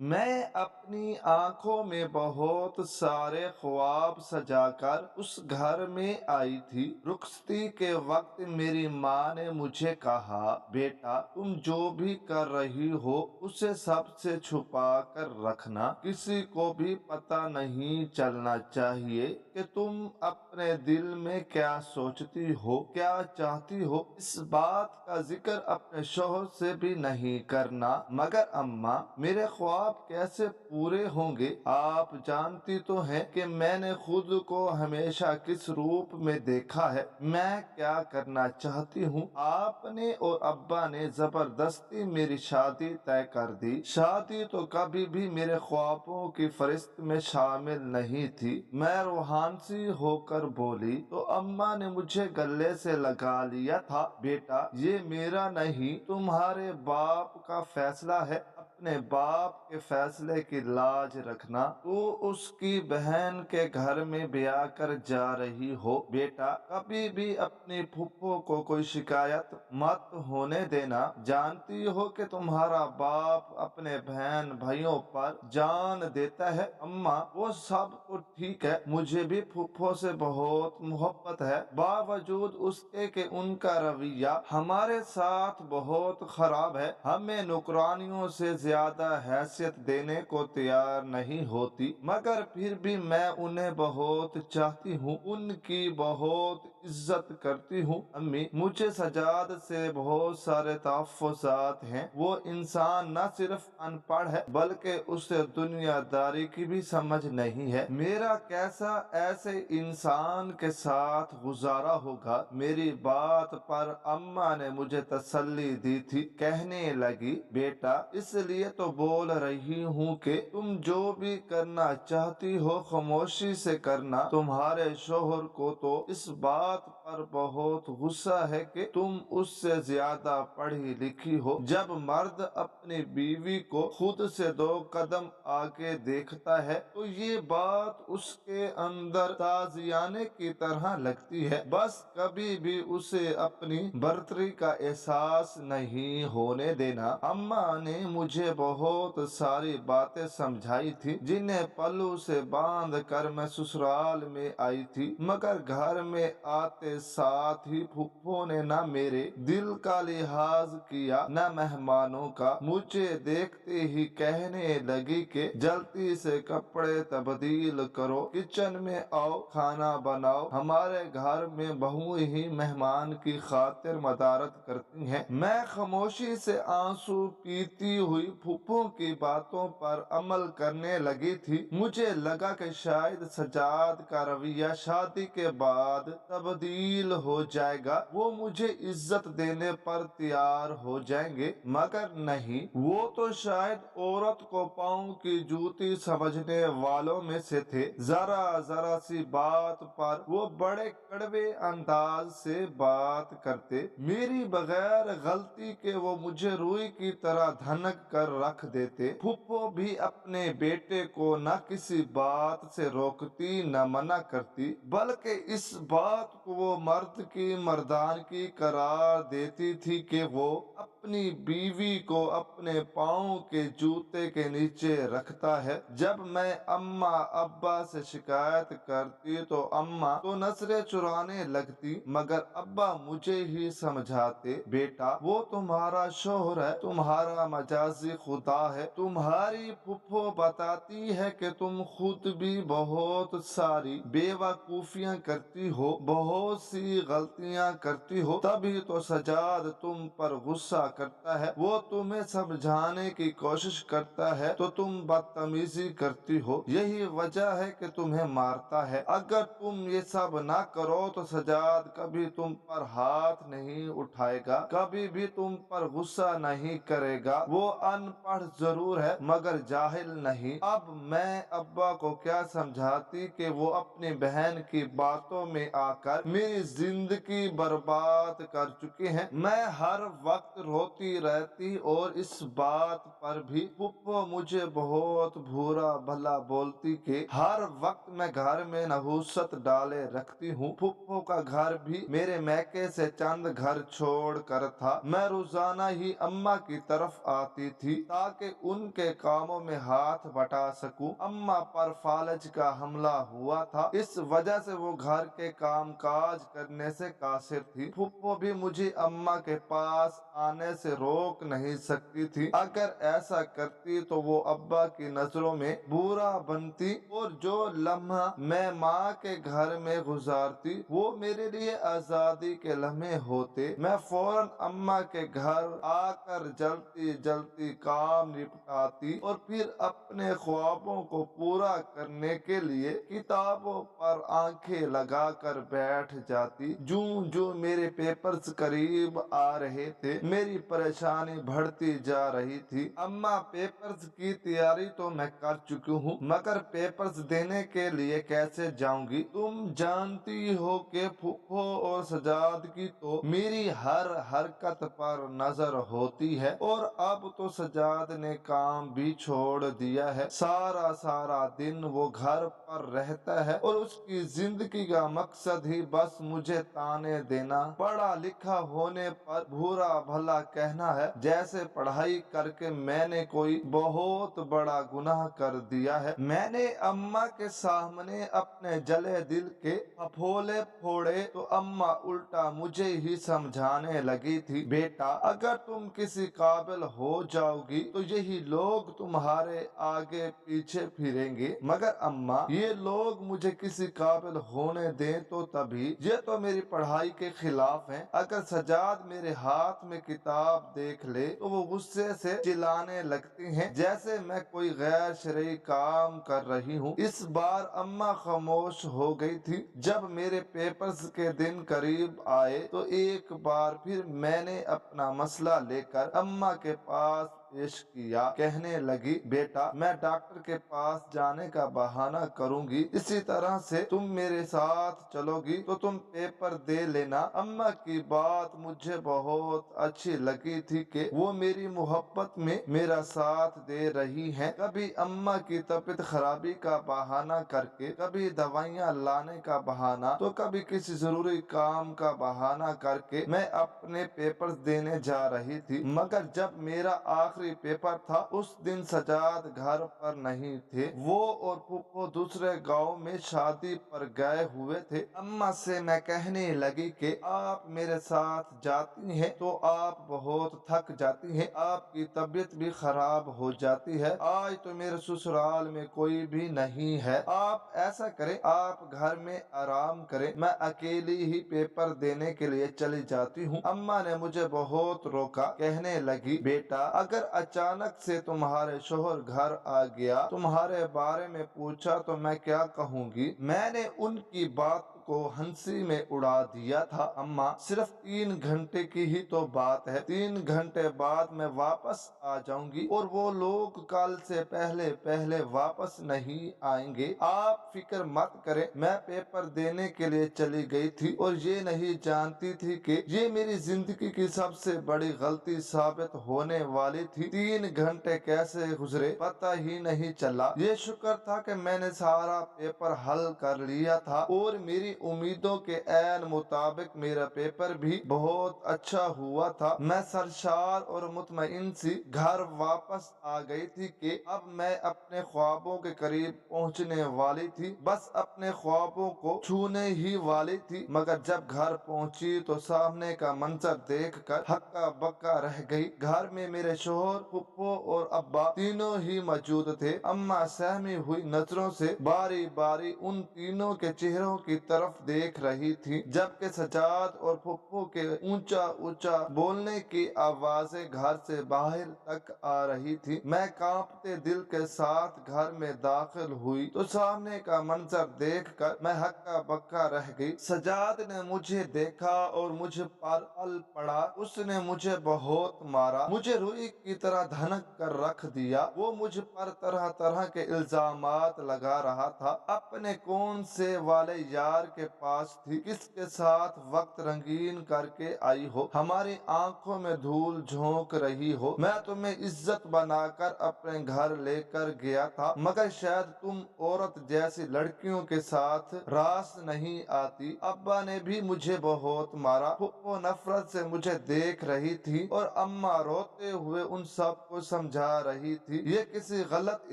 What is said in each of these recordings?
मैं अपनी आंखों में बहुत सारे ख्वाब सजाकर उस घर में आई थी। रुखसती के वक्त मेरी माँ ने मुझे कहा, बेटा तुम जो भी कर रही हो उसे सबसे छुपा कर रखना। किसी को भी पता नहीं चलना चाहिए कि तुम अपने दिल में क्या सोचती हो, क्या चाहती हो। इस बात का जिक्र अपने शोहर से भी नहीं करना। मगर अम्मा, मेरे ख्वाब कैसे पूरे होंगे? आप जानती तो हैं कि मैंने खुद को हमेशा किस रूप में देखा है। मैं क्या करना चाहती हूँ। आपने और अब्बा ने जबरदस्ती मेरी शादी तय कर दी। शादी तो कभी भी मेरे ख्वाबों की फहरिस्त में शामिल नहीं थी। मैं रूहानसी होकर बोली तो अम्मा ने मुझे गले से लगा लिया था। बेटा, ये मेरा नहीं तुम्हारे बाप का फैसला है। अपने बाप के फैसले की लाज रखना। तू उसकी बहन के घर में ब्याह कर जा रही हो। बेटा, कभी भी अपनी फुप्पो को कोई शिकायत मत होने देना। जानती हो कि तुम्हारा बाप अपने बहन भाइयों पर जान देता है। अम्मा, वो सब तो ठीक है, मुझे भी फुप्पो से बहुत मोहब्बत है। बावजूद उसके कि उनका रवैया हमारे साथ बहुत खराब है। हमें नौकरानियों से ज्यादा हैसियत देने को तैयार नहीं होती। मगर फिर भी मैं उन्हें बहुत चाहती हूँ, उनकी बहुत इज्जत करती हूँ। अम्मी, मुझे सजाद से बहुत सारे तहफ़्फ़ुज़ात हैं। वो इंसान न सिर्फ अनपढ़ है बल्कि उसे दुनियादारी की भी समझ नहीं है। मेरा कैसा ऐसे इंसान के साथ गुजारा होगा? मेरी बात पर अम्मा ने मुझे तसल्ली दी थी। कहने लगी, बेटा इसलिए तो बोल रही हूँ कि तुम जो भी करना चाहती हो खामोशी से करना। तुम्हारे शोहर को तो इस बात पर बहुत गुस्सा है कि तुम उससे ज्यादा पढ़ी लिखी हो। जब मर्द अपनी बीवी को खुद से 2 कदम आगे देखता है तो ये बात उसके अंदर ताजियाने की तरह लगती है। बस कभी भी उसे अपनी बर्तरी का एहसास नहीं होने देना। अम्मा ने मुझे बहुत सारी बातें समझाई थी जिन्हें पल्लू से बांध कर मैं ससुराल में आई थी। मगर घर में आते साथ ही फुप्पो ने न मेरे दिल का लिहाज किया न मेहमानों का। मुझे देखते ही कहने लगी कि जल्दी से कपड़े तब्दील करो, किचन में आओ, खाना बनाओ। हमारे घर में बहू ही मेहमान की खातिर मदारत करती हैं। मैं खामोशी से आंसू पीती हुई फूफो की बातों पर अमल करने लगी थी। मुझे लगा कि शायद सजाद का रवैया शादी के बाद तब्दील हो जाएगा। वो मुझे इज्जत देने पर तैयार हो जाएंगे। मगर नहीं, वो तो शायद औरत को पाँव की जूती समझने वालों में से थे। जरा जरा सी बात पर वो बड़े कड़वे अंदाज से बात करते। मेरी बगैर गलती के वो मुझे रुई की तरह धनक कर रख देते। फुप्पो भी अपने बेटे को न किसी बात से रोकती न मना करती, बल्कि इस बात को वो मर्द की मर्दानगी करार देती थी कि वो अपनी बीवी को अपने पाँव के जूते के नीचे रखता है। जब मैं अम्मा अब्बा से शिकायत करती तो अम्मा तो नजरें चुराने लगती, मगर अब्बा मुझे ही समझाते, बेटा वो तुम्हारा शोहर है, तुम्हारा मजाजी खुदा है। तुम्हारी फुफ्फो बताती है कि तुम खुद भी बहुत सारी बेवकूफियां करती हो, बहुत सी गलतियां करती हो, तभी तो सजाद तुम पर गुस्सा करता है। वो तुम्हें समझाने की कोशिश करता है तो तुम बदतमीजी करती हो। यही वजह है कि तुम्हें मारता है। अगर तुम ये सब ना करो तो सजाद कभी तुम पर हाथ नहीं उठाएगा, कभी भी तुम पर गुस्सा नहीं करेगा। वो अनपढ़ जरूर है मगर जाहिल नहीं। अब मैं अब्बा को क्या समझाती कि वो अपनी बहन की बातों में आकर मेरी जिंदगी बर्बाद कर चुके हैं। मैं हर वक्त रोती रहती और इस बात पर भी फुप्पो मुझे बहुत बुरा भला बोलती कि हर वक्त मैं घर में नहुसत डाले रखती हूँ। फुप्पो का घर भी मेरे मैके से चंद घर छोड़ कर था। मैं रोजाना ही अम्मा की तरफ आती थी ताकि उनके कामों में हाथ बटा सकूं। अम्मा पर फालज का हमला हुआ था, इस वजह से वो घर के काम काज करने से कासिर थी। फुप्पो भी मुझे अम्मा के पास आने से रोक नहीं सकती थी। अगर ऐसा करती तो वो अब्बा की नजरों में बुरा बनती और जो लम्हा मैं माँ के घर में गुजारती वो मेरे लिए आजादी के लम्हे होते। मैं फौरन अम्मा के घर आकर जल्दी जल्दी काम निपटाती और फिर अपने ख्वाबों को पूरा करने के लिए किताबों पर आंखें लगाकर बैठ जाती। जूं जूं मेरे पेपर्स करीब आ रहे थे, मेरी परेशानी बढ़ती जा रही थी। अम्मा, पेपर्स की तैयारी तो मैं कर चुकी हूँ, मगर पेपर्स देने के लिए कैसे जाऊंगी? तुम जानती हो कि फूफो और सजाद की तो मेरी हर हरकत पर नजर होती है और अब तो सजाद ने काम भी छोड़ दिया है। सारा सारा दिन वो घर पर रहता है और उसकी जिंदगी का मकसद ही बस मुझे ताने देना, पढ़ा लिखा होने पर बुरा भला कहना है, जैसे पढ़ाई करके मैंने कोई बहुत बड़ा गुनाह कर दिया है। मैंने अम्मा के सामने अपने जले दिल के फफोले फोड़े तो अम्मा उल्टा मुझे ही समझाने लगी थी, बेटा अगर तुम किसी काबिल हो जाओगी तो यही लोग तुम्हारे आगे पीछे फिरेंगे। मगर अम्मा, ये लोग मुझे किसी काबिल होने दें तो तभी, ये तो मेरी पढ़ाई के खिलाफ है। अगर सजाद मेरे हाथ में किताब देख ले तो वो गुस्से से चिल्लाने लगती हैं जैसे मैं कोई गैर शरई काम कर रही हूँ। इस बार अम्मा खामोश हो गई थी। जब मेरे पेपर्स के दिन करीब आए तो एक बार फिर मैंने अपना मसला लेकर अम्मा के पास पेश किया। कहने लगी, बेटा मैं डॉक्टर के पास जाने का बहाना करूंगी, इसी तरह से तुम मेरे साथ चलोगी तो तुम पेपर दे लेना। अम्मा की बात मुझे बहुत अच्छी लगी थी कि वो मेरी मोहब्बत में मेरा साथ दे रही हैं। कभी अम्मा की तबीयत खराबी का बहाना करके, कभी दवाइयाँ लाने का बहाना, तो कभी किसी जरूरी काम का बहाना करके मैं अपने पेपर्स देने जा रही थी। मगर जब मेरा आखिरी पेपर था उस दिन सजाद घर पर नहीं थे। वो और फूफो दूसरे गांव में शादी पर गए हुए थे। अम्मा से मैं कहने लगी कि आप मेरे साथ जाती हैं तो आप बहुत थक जाती हैं, आपकी तबीयत भी खराब हो जाती है। आज तो मेरे ससुराल में कोई भी नहीं है, आप ऐसा करें आप घर में आराम करें, मैं अकेली ही पेपर देने के लिए चली जाती हूँ। अम्मा ने मुझे बहुत रोका। कहने लगी, बेटा अगर अचानक से तुम्हारे शोहर घर आ गया, तुम्हारे बारे में पूछा तो मैं क्या कहूँगी? मैंने उनकी बात को हंसी में उड़ा दिया था। अम्मा, सिर्फ 3 घंटे की ही तो बात है, 3 घंटे बाद मैं वापस आ जाऊंगी और वो लोग कल से पहले पहले वापस नहीं आएंगे। आप फिक्र मत करें। मैं पेपर देने के लिए चली गई थी और ये नहीं जानती थी कि ये मेरी जिंदगी की सबसे बड़ी गलती साबित होने वाली थी। 3 घंटे कैसे गुजरे पता ही नहीं चला। ये शुक्र था कि मैंने सारा पेपर हल कर लिया था और मेरी उम्मीदों के ऐन मुताबिक मेरा पेपर भी बहुत अच्छा हुआ था। मैं सरशार और मुतमईन सी घर वापस आ गई थी कि अब मैं अपने ख्वाबों के करीब पहुंचने वाली थी, बस अपने ख्वाबों को छूने ही वाली थी। मगर जब घर पहुंची तो सामने का मंजर देखकर हक्का बक्का रह गई। घर में मेरे शोहर, फुप्पो और अब्बा तीनों ही मौजूद थे। अम्मा सहमी हुई नजरों से बारी बारी उन तीनों के चेहरों की तरफ देख रही थी, जबकि सजाद और फुप्पो के ऊंचा ऊंचा बोलने की आवाजें घर से बाहर तक आ रही थी। मैं कांपते दिल के साथ घर में दाखिल हुई तो सामने का मंजर देखकर मैं हक्का बक्का रह गई। सजाद ने मुझे देखा और मुझ पर पल पड़ा। उसने मुझे बहुत मारा, मुझे रुई की तरह धनक कर रख दिया। वो मुझ पर तरह तरह के इल्जामात लगा रहा था। अपने कौन से वाले यार کے پاس تھی، کس کے ساتھ وقت رنگین کر کے آئی ہو، ہماری آنکھوں میں دھول جھونک رہی ہو۔ میں تمہیں عزت بنا کر اپنے گھر لے کر گیا تھا، مگر شاید تم عورت جیسی لڑکیوں کے ساتھ راست نہیں آتی۔ ابا نے بھی مجھے بہت مارا، پھپھو نفرت سے مجھے دیکھ رہی تھی اور اماں روتے ہوئے ان سب کو سمجھا رہی تھی یہ کسی غلط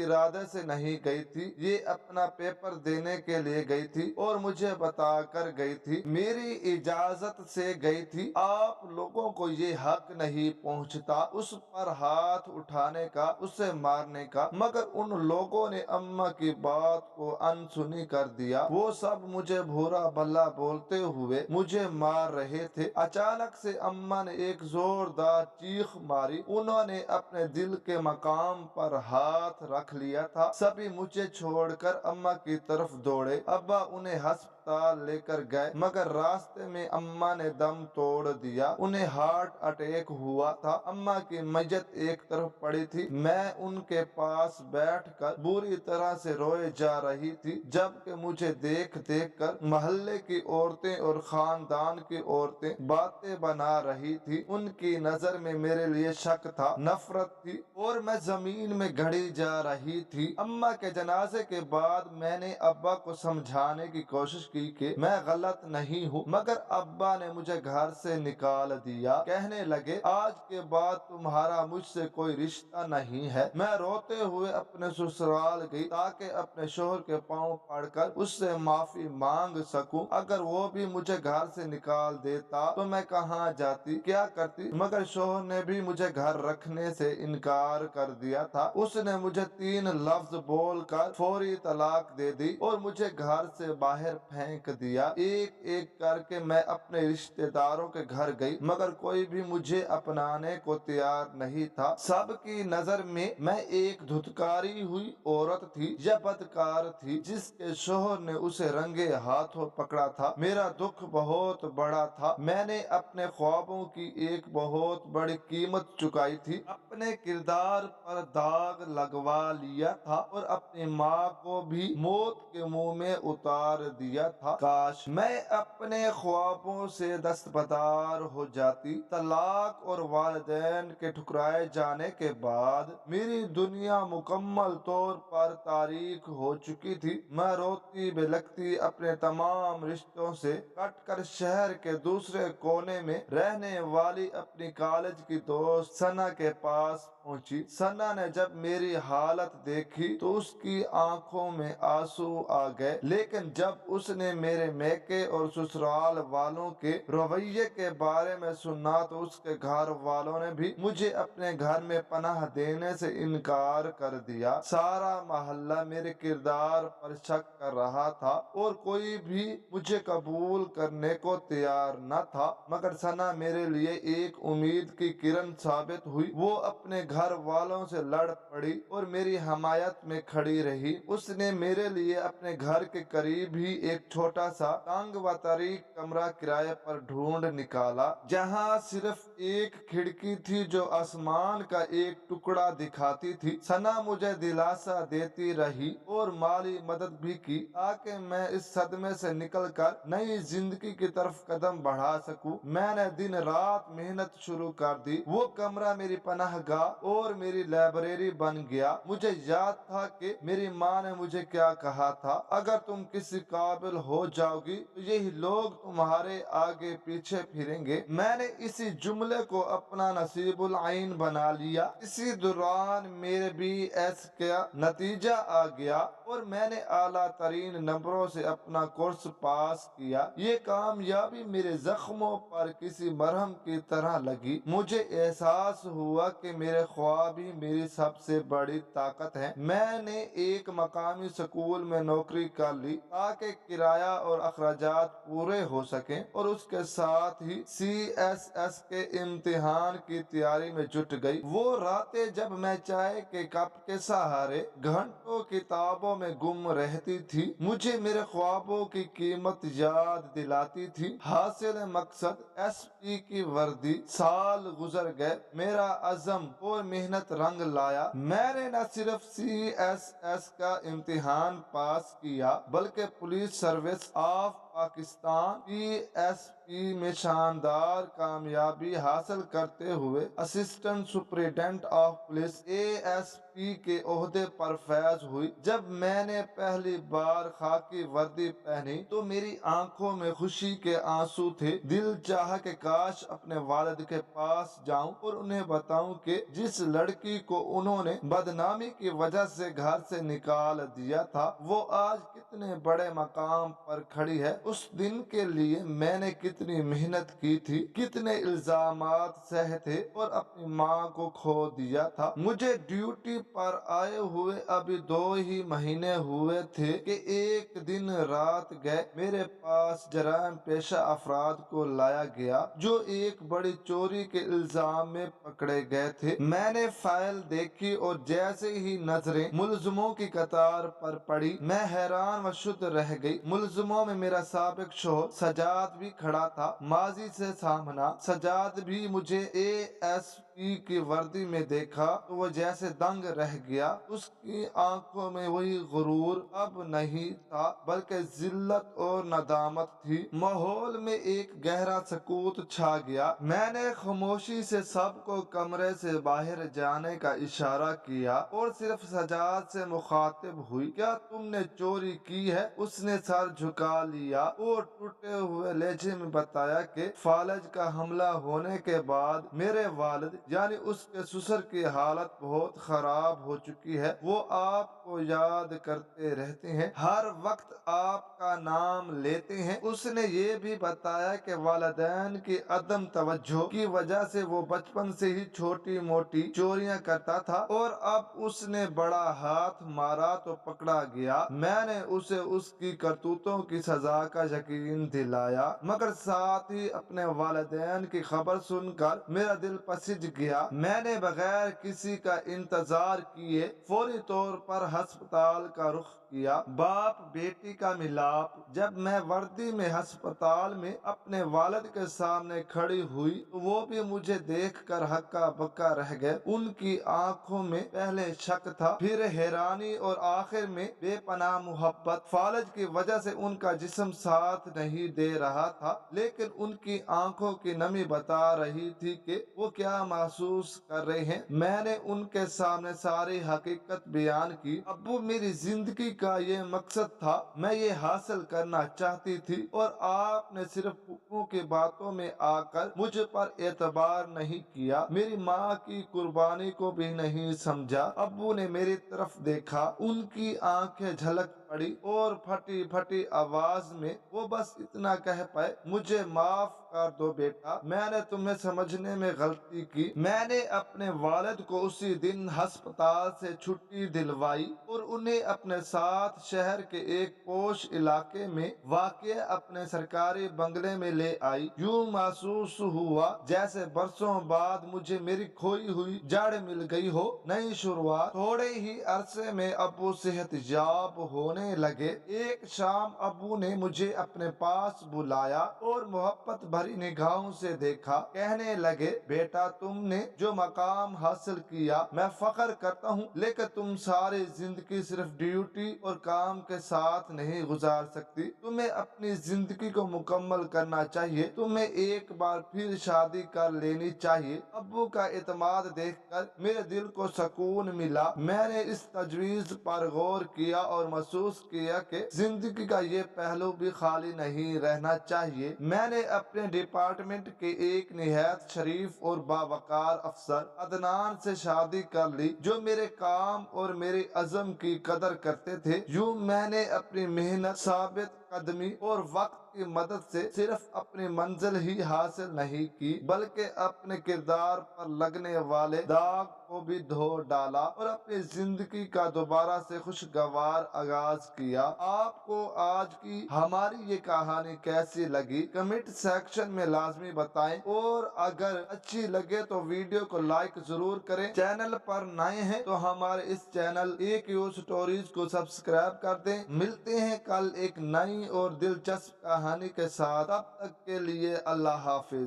ارادے سے نہیں گئی تھی، یہ اپنا پیپر دینے کے لیے گئی تھی اور مجھے بتا کر گئی تھی، میری اجازت سے گئی تھی۔ آپ لوگوں کو یہ حق نہیں پہنچتا اس پر ہاتھ اٹھانے کا، اسے مارنے کا، مگر ان لوگوں نے اماں کی بات کو انسنی کر دیا۔ وہ سب مجھے برا بھلا بولتے ہوئے مجھے مار رہے تھے۔ اچانک سے اماں نے ایک زوردار چیخ ماری، انہوں نے اپنے دل کے مقام پر ہاتھ رکھ لیا تھا۔ سبھی مجھے چھوڑ کر اماں کی طرف دوڑے۔ ابا انہیں ہسپتال لے کر گئے، مگر راستے میں اماں نے دم توڑ دیا، انہیں ہارٹ اٹیک ہوا تھا۔ اماں کی میت ایک طرف پڑی تھی، میں ان کے پاس بیٹھ کر بری طرح سے روئے جا رہی تھی، جبکہ مجھے دیکھ دیکھ کر محلے کی عورتیں اور خاندان کی عورتیں باتیں بنا رہی تھی۔ ان کی نظر میں میرے لیے شک تھا، نفرت تھی اور میں زمین میں گڑی جا رہی تھی۔ اماں کے جنازے کے بعد میں نے ابا کو سمجھانے کی کوشش کی کہ میں غلط نہیں ہوں، مگر ابا نے مجھے گھر سے نکال دیا، کہنے لگے آج کے بعد تمہارا مجھ سے کوئی رشتہ نہیں ہے۔ میں روتے ہوئے اپنے سسرال گئی تاکہ اپنے شوہر کے پاؤں پڑ کر اس سے معافی مانگ سکوں۔ اگر وہ بھی مجھے گھر سے نکال دیتا تو میں کہاں جاتی، کیا کرتی، مگر شوہر نے بھی مجھے گھر رکھنے سے انکار کر دیا تھا۔ اس نے مجھے 3 لفظ بول کر فوری طلاق دے دی اور مجھے گھر سے باہر پھینک دیا۔ ایک ایک کر کے میں اپنے رشتہ داروں کے گھر گئی، مگر کوئی بھی مجھے اپنانے کو تیار نہیں تھا۔ سب کی نظر میں ایک دھتکاری ہوئی عورت تھی یا بدکار تھی جس کے شوہر نے اسے رنگے ہاتھوں پکڑا تھا۔ میرا دکھ بہت بڑا تھا، میں نے اپنے خوابوں کی ایک بہت بڑی قیمت چکائی تھی، اپنے کردار پر داغ لگوا لیا تھا اور اپنی ماں کو بھی موت کے منہ میں اتار دیا تھا۔ کاش میں اپنے خوابوں سے دستبردار ہو جاتی۔ طلاق اور والدین کے ٹھکرائے جانے کے بعد میری دنیا مکمل طور پر تاریک ہو چکی تھی۔ میں روتی بلکتی اپنے تمام رشتوں سے کٹ کر شہر کے دوسرے کونے میں رہنے والی اپنی کالج کی دوست ثنا کے پاس پہنچی۔ ثنا نے جب میری حالت دیکھی تو اس کی آنکھوں میں آنسو آ گئے، لیکن جب اس نے میرے میکے اور سسرال والوں کے رویے کے بارے میں سنا تو اس کے گھر والوں نے بھی مجھے اپنے گھر میں پناہ دینے سے انکار کر دیا۔ سارا محلہ میرے کردار پر شک کر رہا تھا اور کوئی بھی مجھے قبول کرنے کو تیار نہ تھا، مگر ثنا میرے لیے ایک امید کی کرن ثابت ہوئی۔ وہ اپنے گھر والوں سے لڑ پڑی اور میری حمایت میں کھڑی رہی۔ اس نے میرے لیے اپنے گھر کے قریب ہی ایک چھوٹا سا تنگ و تاریک کمرہ کرائے پر ڈھونڈ نکالا، جہاں صرف ایک کھڑکی تھی جو آسمان کا ایک ٹکڑا دکھاتی تھی۔ ثنا مجھے دلاسا دیتی رہی اور مالی مدد بھی کی تاکہ میں اس صدمے سے نکل کر نئی زندگی کی طرف قدم بڑھا سکوں۔ میں نے دن رات محنت شروع کر دی۔ وہ کمرہ میری پناہ گاہ اور میری لائبریری بن گیا۔ مجھے یاد تھا کہ میری ماں نے مجھے کیا کہا تھا، اگر تم کسی قابل ہو جاؤ گی تو یہی لوگ تمہارے آگے پیچھے پھریں گے۔ میں نے اسی جملے کو اپنا نصیب العین بنا لیا۔ اسی دوران میرے بی ایس کا نتیجہ آ گیا اور میں نے اعلیٰ ترین نمبروں سے اپنا کورس پاس کیا۔ یہ کامیابی میرے زخموں پر کسی مرہم کی طرح لگی۔ مجھے احساس ہوا کہ میرے خواب ہی میری سب سے بڑی طاقت ہے۔ میں نے ایک مقامی سکول میں نوکری کر لی تاکہ کرایہ اور اخراجات پورے ہو سکیں اور اس کے ساتھ ہی CSS کے امتحان کی تیاری میں جٹ گئی۔ وہ راتیں جب میں چائے کے کپ کے سہارے گھنٹوں کتابوں میں گم رہتی تھی مجھے میرے خوابوں کی قیمت یاد دلاتی تھی۔ حاصل مقصد SP کی وردی۔ سال گزر گئے، میرا عزم اور محنت رنگ لایا۔ میں نے نہ صرف CSS کا امتحان پاس کیا بلکہ police service of Pakistan PSP में शानदार कामयाबी हासिल करते हुए assistant superintendent of police ASP के ओहदे पर फैज हुई। जब मैंने पहली बार खाकी वर्दी पहनी तो मेरी आंखों में खुशी के आंसू थे। दिल चाहा कि काश अपने वालिद के पास जाऊं और उन्हें बताऊं कि जिस लड़की को उन्होंने बदनामी की वजह से घर से निकाल दिया था वो आज कितने बड़े मकाम पर खड़ी है। उस दिन के लिए मैंने कितनी मेहनत की थी, कितने इल्जामात सहे थे और अपनी माँ को खो दिया था। मुझे ड्यूटी पर आए हुए अभी 2 ही महीने हुए थे कि एक दिन रात गए मेरे पास जराइम पेशा अफराद को लाया गया जो एक बड़ी चोरी के इल्जाम में पकड़े गए थे। मैंने फाइल देखी और जैसे ही नजरें मुलजमों की कतार पर पड़ी मैं हैरान व शुद्ध रह गई। मुलजमों में मेरा साबिक शोहर सजाद भी खड़ा था। माजी से सामना सजाद भी मुझे ASP की वर्दी में देखा तो वो जैसे दंग रह गया। उसकी आंखों में वही गुरूर अब नहीं था बल्कि जिल्लत और नदामत थी। माहौल में एक गहरा सकूत छा गया। मैंने खामोशी से सबको कमरे से बाहर जाने का इशारा किया और सिर्फ सजाद से मुखातिब हुई, क्या तुमने चोरी की है? उसने सर झुका लिया और टूटे हुए लहजे में बताया कि फालज का हमला होने के बाद मेरे वालिद यानी उसके ससुर की हालत बहुत खराब हो चुकी है। वो आपको याद करते रहते हैं, हर वक्त आपका नाम लेते हैं। उसने ये भी बताया कि वालिदैन की अदम तवज्जो की वजह से वो बचपन से ही छोटी मोटी चोरियां करता था और अब उसने बड़ा हाथ मारा तो पकड़ा गया। मैंने उसे उसकी करतूतों की सजा का यकीन दिलाया मगर साथ ही अपने वालिदैन की खबर सुनकर मेरा दिल पसिज गया। मैंने बगैर किसी का इंतजार किए फौरी तौर पर अस्पताल का रुख किया। बाप बेटी का मिलाप। जब मैं वर्दी में अस्पताल में अपने वालिद के सामने खड़ी हुई तो वो भी मुझे देखकर हक्का बक्का रह गए। उनकी आंखों में पहले शक था, फिर हैरानी और आखिर में बेपनाह मोहब्बत। फालज की वजह से उनका जिस्म साथ नहीं दे रहा था लेकिन उनकी आंखों की नमी बता रही थी कि वो क्या महसूस कर रहे हैं। मैंने उनके सामने सारी हकीकत बयान की। अब्बू, मेरी जिंदगी का ये मकसद था, मैं ये हासिल करना चाहती थी और आपने सिर्फ फूफों की बातों में आकर मुझ पर एतबार नहीं किया, मेरी माँ की कुर्बानी को भी नहीं समझा। अब्बू ने मेरी तरफ देखा, उनकी आंखें झलक पड़ी और फटी फटी आवाज में वो बस इतना कह पाए, मुझे माफ कर दो बेटा, मैंने तुम्हें समझने में गलती की। मैंने अपने वालिद को उसी दिन अस्पताल से छुट्टी दिलवाई और उन्हें अपने साथ शहर के एक पोश इलाके में वाक़ अपने सरकारी बंगले में ले आई। यूं महसूस हुआ जैसे बरसों बाद मुझे मेरी खोई हुई जड़ मिल गई हो। नई शुरुआत। थोड़े ही अरसे में अब्बू सेहतयाब होने लगे। एक शाम अब्बू ने मुझे अपने पास बुलाया और मोहब्बत भरी निगाहों से देखा। कहने लगे, बेटा, तुमने जो मकाम हासिल किया मैं फख्र करता हूँ, लेकिन तुम सारी जिंदगी सिर्फ ड्यूटी और काम के साथ नहीं गुजार सकती। तुम्हें अपनी जिंदगी को मुकम्मल करना चाहिए। तुम्हें एक बार फिर शादी कर लेनी चाहिए। अब्बू का एतमाद देखकर मेरे दिल को सुकून मिला। मैंने इस तजवीज पर गौर किया और महसूस किया कि जिंदगी का ये पहलू भी खाली नहीं रहना चाहिए। मैंने अपने डिपार्टमेंट के एक निहायत शरीफ और बावकार अफसर अदनान से शादी कर ली जो मेरे काम और मेरे अज़म की कदर करते थे। यूं मैंने अपनी मेहनत, साबित कदमी और वक्त की मदद से सिर्फ अपनी मंजिल ही हासिल नहीं की बल्कि अपने किरदार पर लगने वाले दाग को भी धो डाला और अपनी जिंदगी का दोबारा से खुशगवार आगाज किया। आपको आज की हमारी ये कहानी कैसी लगी कमेंट सेक्शन में लाजमी बताएं और अगर अच्छी लगे तो वीडियो को लाइक जरूर करें। चैनल पर नए हैं तो हमारे इस चैनल AQ स्टोरीज को सब्सक्राइब कर दें। मिलते हैं कल एक नई और दिलचस्प कहानी के साथ। तब तक के लिए अल्लाह हाफिज।